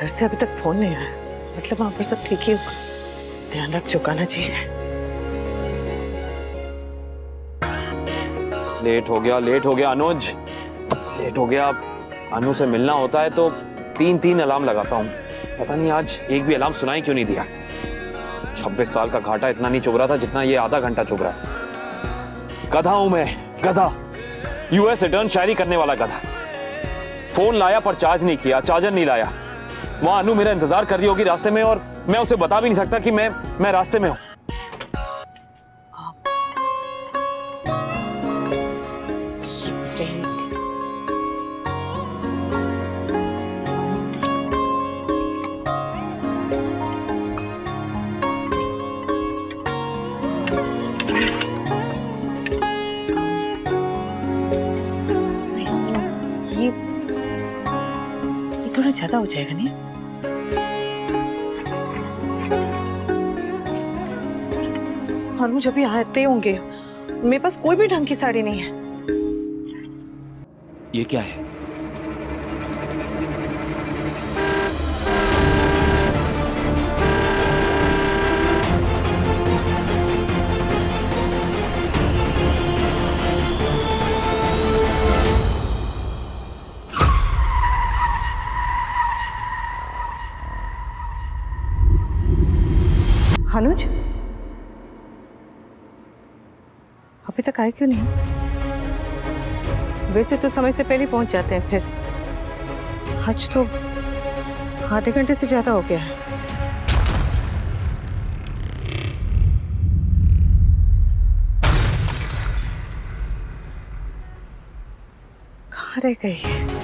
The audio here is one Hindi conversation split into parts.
घर से अभी तक फोन नहीं आया, मतलब वहां पर सब ठीक ही होगा। ध्यान रख चुकाना चाहिए। लेट हो गया अनुज, लेट हो गया। अनु से मिलना होता है तो 3-3 अलार्म लगाता हूँ, पता नहीं आज एक भी अलार्म सुनाई क्यों नहीं दिया। 26 साल का घाटा इतना नहीं चुभ रहा था जितना ये आधा घंटा चुभ रहा है। गधा हूं मैं, गधा, यूएस रिटर्न शायरी करने वाला गधा। फोन लाया पर चार्ज नहीं किया, चार्जर नहीं लाया। वहां अनु मेरा इंतजार कर रही होगी रास्ते में और मैं उसे बता भी नहीं सकता कि मैं रास्ते में हूं। ये थोड़ा ज्यादा हो जाएगा नहीं? और मुझे अभी आते होंगे, मेरे पास कोई भी ढंग की साड़ी नहीं है। ये क्या है? अनुज अभी तक आए क्यों नहीं? वैसे तो समय से पहले पहुंच जाते हैं, फिर आज तो आधे घंटे से ज्यादा हो गया है। कहाँ रह गई है?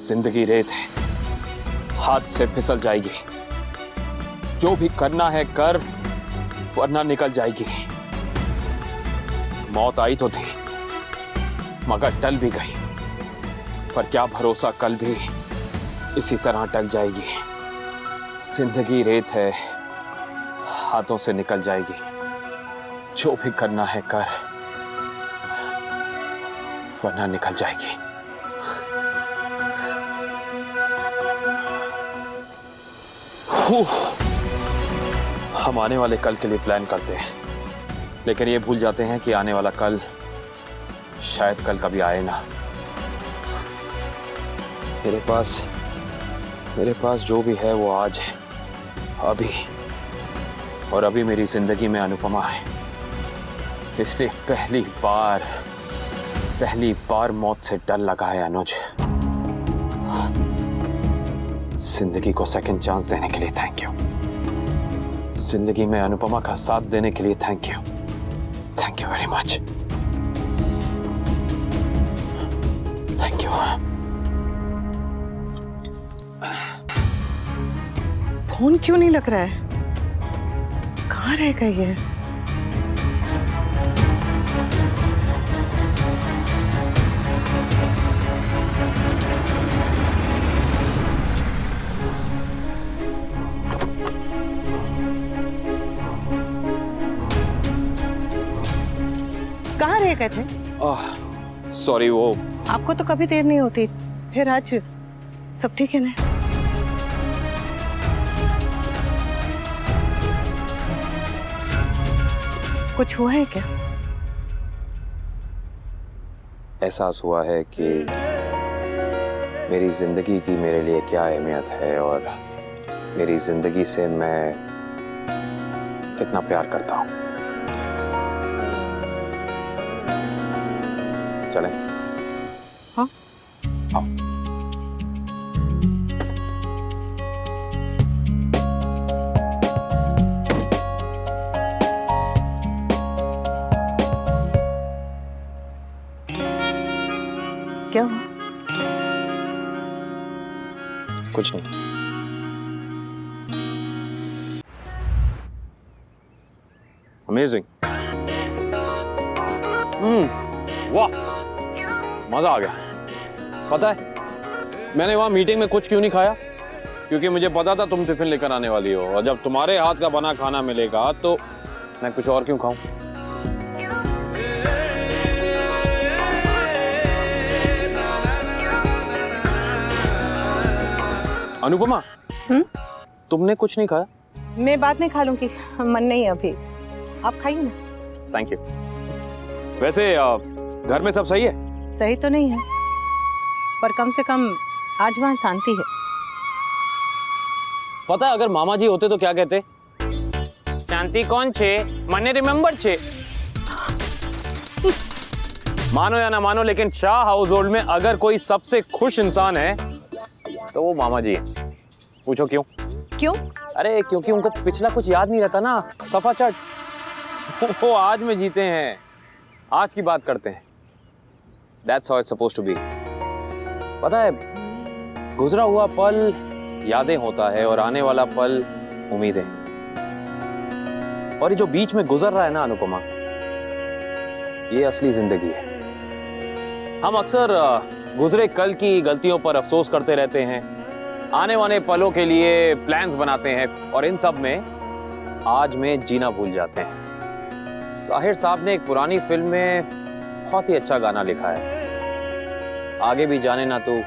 जिंदगी रेत है, हाथ से फिसल जाएगी। जो भी करना है कर, वरना निकल जाएगी। मौत आई तो थी मगर टल भी गई, पर क्या भरोसा कल भी इसी तरह टल जाएगी। जिंदगी रेत है, हाथों से निकल जाएगी। जो भी करना है कर, वरना निकल जाएगी। हम आने वाले कल के लिए प्लान करते हैं, लेकिन ये भूल जाते हैं कि आने वाला कल शायद कल कभी आए ना। मेरे पास जो भी है वो आज है, अभी, और अभी मेरी जिंदगी में अनुपमा है। इसलिए पहली बार मौत से डर लगा है अनुज। जिंदगी को सेकंड चांस देने के लिए थैंक यू। जिंदगी में अनुपमा का साथ देने के लिए thank you very much. Thank you. Phone क्यों नहीं लग रहा है? कहाँ रह गई है? कहाँ रह गए थे? सॉरी, वो आपको तो कभी देर नहीं होती, फिर आज सब ठीक है ना? कुछ हुआ है क्या? एहसास हुआ है कि मेरी जिंदगी की मेरे लिए क्या अहमियत है और मेरी जिंदगी से मैं कितना प्यार करता हूं। चलें? हाँ? आओ। कुछ नहीं। अमेजिंग। वाह, मजा आ गया। पता है मैंने वहां मीटिंग में कुछ क्यों नहीं खाया? क्योंकि मुझे पता था तुम टिफिन लेकर आने वाली हो, और जब तुम्हारे हाथ का बना खाना मिलेगा तो मैं कुछ और क्यों खाऊं? अनुपमा, तुमने कुछ नहीं खाया? मैं बाद में खा लूंगी, मन नहीं है अभी। आप खाइए ना। Thank you. वैसे घर में सब सही है? सही तो नहीं है, पर कम से कम आज वहाँ शांति है। पता है अगर मामा जी होते तो क्या कहते? शांति कौन छे, मने रिमेम्बर छे। मानो या ना मानो, लेकिन शाह हाउस होल्ड में अगर कोई सबसे खुश इंसान है तो वो मामा जी है। पूछो क्यों? क्यों? अरे क्योंकि उनको पिछला कुछ याद नहीं रहता ना, सफा चट। वो आज में जीते हैं, आज की बात करते हैं। That's how it's supposed to be. पता है गुजरा हुआ पल यादें होता है और आने वाला पल उम्मीदें। और ये जो बीच में गुजर रहा है ना अनुपमा, ये असली जिंदगी है। हम अक्सर गुजरे कल की गलतियों पर अफसोस करते रहते हैं, आने वाले पलों के लिए प्लान्स बनाते हैं, और इन सब में आज में जीना भूल जाते हैं। साहिर साहब ने एक पुरानी फिल्म में बहुत ही अच्छा गाना लिखा है, आगे भी जाने ना तू,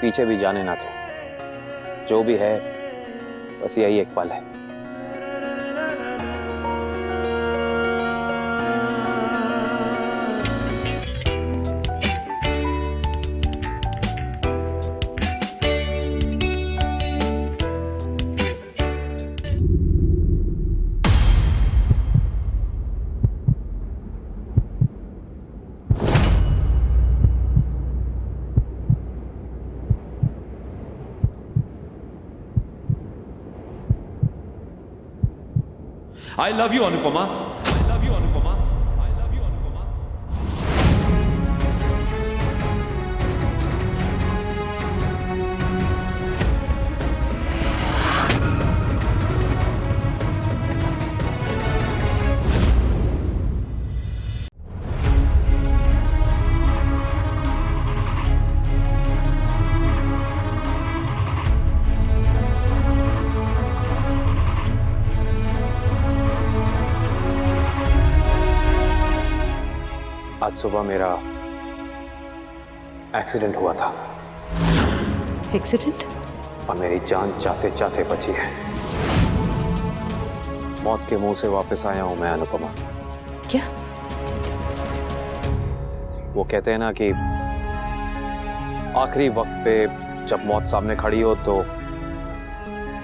पीछे भी जाने ना तू, जो भी है बस यही एक पल है। I love you, Anupama. I love you, Anupama. I love you, Anupama. आज सुबह मेरा एक्सीडेंट हुआ था। एक्सीडेंट? और मेरी जान चाहते चाहते बची है। मौत के मुंह से वापस आया हूं मैं अनुपमा। क्या? वो कहते हैं ना कि आखिरी वक्त पे जब मौत सामने खड़ी हो तो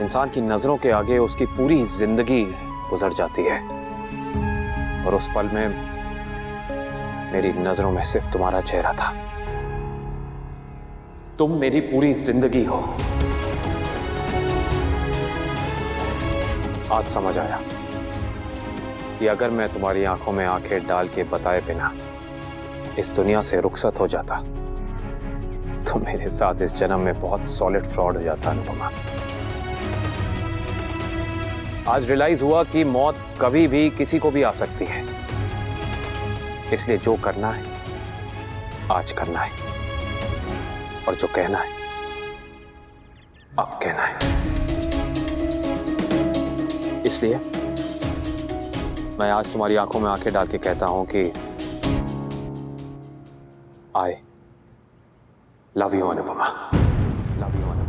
इंसान की नजरों के आगे उसकी पूरी जिंदगी गुजर जाती है, और उस पल में मेरी नजरों में सिर्फ तुम्हारा चेहरा था। तुम मेरी पूरी जिंदगी हो। आज समझ आया कि अगर मैं तुम्हारी आंखों में आंखें डाल के बताए बिना इस दुनिया से रुखसत हो जाता तो मेरे साथ इस जन्म में बहुत सॉलिड फ्रॉड हो जाता अनुपमा। आज रियलाइज हुआ कि मौत कभी भी किसी को भी आ सकती है, इसलिए जो करना है आज करना है, और जो कहना है अब कहना है। इसलिए मैं आज तुम्हारी आंखों में आंखें डाल के कहता हूं कि I love you Anupama. Love you Anupama.